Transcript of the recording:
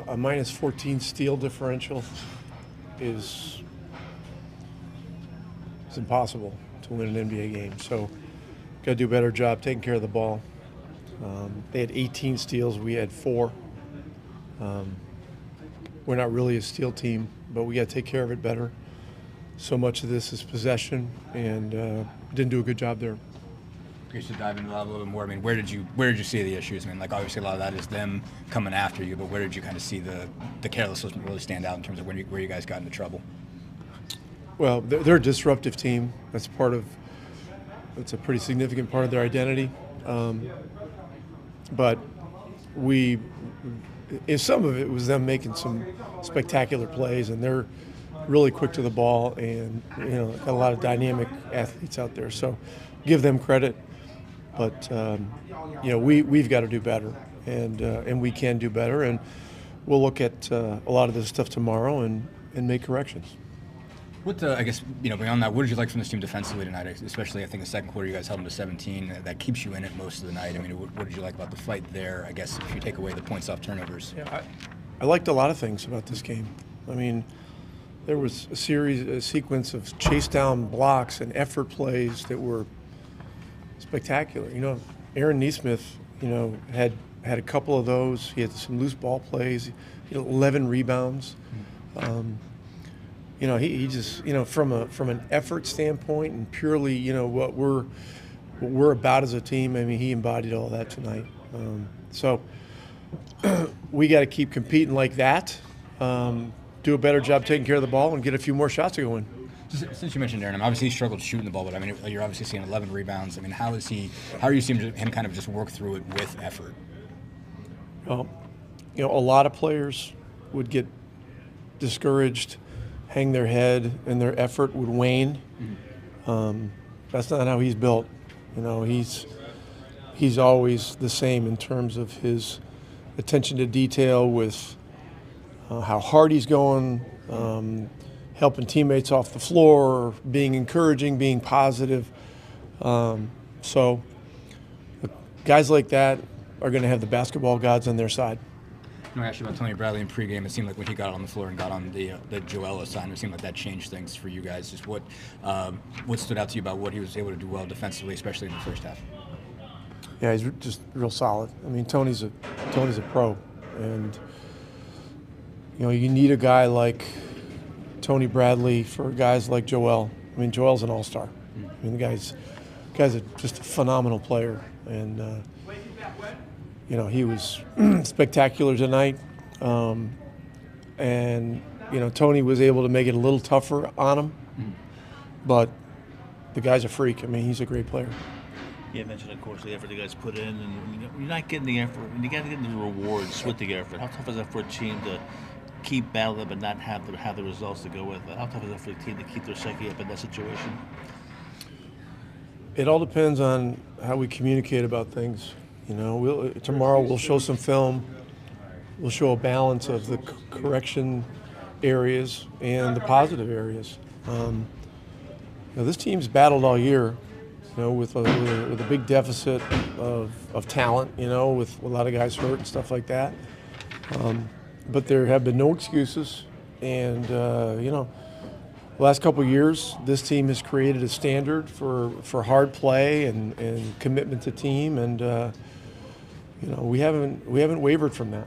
a minus 14 steal differential is it's impossible to win an NBA game. So, got to do a better job taking care of the ball. They had 18 steals. We had 4. We're not really a steal team, but we got to take care of it better. So much of this is possession, and didn't do a good job there. I guess to dive into that a little bit more. I mean, where did you see the issues? I mean, like obviously a lot of that is them coming after you, but where did you kind of see the carelessness really stand out in terms of where you guys got into trouble? Well, they're a disruptive team. That's a pretty significant part of their identity. But some of it was them making some spectacular plays, and they're really quick to the ball, and got a lot of dynamic athletes out there. So give them credit, but we've got to do better, and we can do better, and we'll look at a lot of this stuff tomorrow and make corrections. I guess, beyond that, what did you like from this team defensively tonight? Especially, I think, the second quarter, you guys held them to 17. That keeps you in it most of the night. I mean, what did you like about the fight there, I guess, if you take away the points off turnovers? Yeah, I liked a lot of things about this game. I mean, there was a sequence of chase down blocks and effort plays that were spectacular. Aaron Nesmith, had a couple of those. He had some loose ball plays, 11 rebounds. He just, from an effort standpoint and purely, what we're about as a team. I mean, he embodied all that tonight. So we got to keep competing like that. Do a better job taking care of the ball and get a few more shots to go in. Since you mentioned Aaron, obviously he struggled shooting the ball, but I mean, you're obviously seeing 11 rebounds. I mean, how are you seeing him kind of just work through it with effort? Well, a lot of players would get discouraged, hang their head, and their effort would wane. Mm-hmm. That's not how he's built. He's always the same in terms of his attention to detail with how hard he's going, helping teammates off the floor, being encouraging, being positive. So guys like that are going to have the basketball gods on their side. I asked you about Tony Bradley in pregame. It seemed like when he got on the floor and got on the Joel assignment, it seemed like that changed things for you guys. Just what stood out to you about what he was able to do well defensively, especially in the first half? Yeah, he's just real solid. I mean, Tony's a pro, and you need a guy like Tony Bradley for guys like Joel. I mean, Joel's an all-star. I mean, the guy's just a phenomenal player, and he was spectacular tonight. And Tony was able to make it a little tougher on him, but the guy's a freak. I mean, he's a great player. You mentioned, of course, the effort the guys put in, and you're not getting the effort. You got to get the rewards with the effort. How tough is that for a team to keep battling but not have the results to go with it? How tough is that for a team to keep their psyche up in that situation? It all depends on how we communicate about things. Tomorrow we'll show some film. We'll show a balance of the correction areas and the positive areas. This team's battled all year, with a big deficit of talent, with a lot of guys hurt and stuff like that. But there have been no excuses. And, the last couple of years, this team has created a standard for hard play and commitment to team. And, we haven't wavered from that.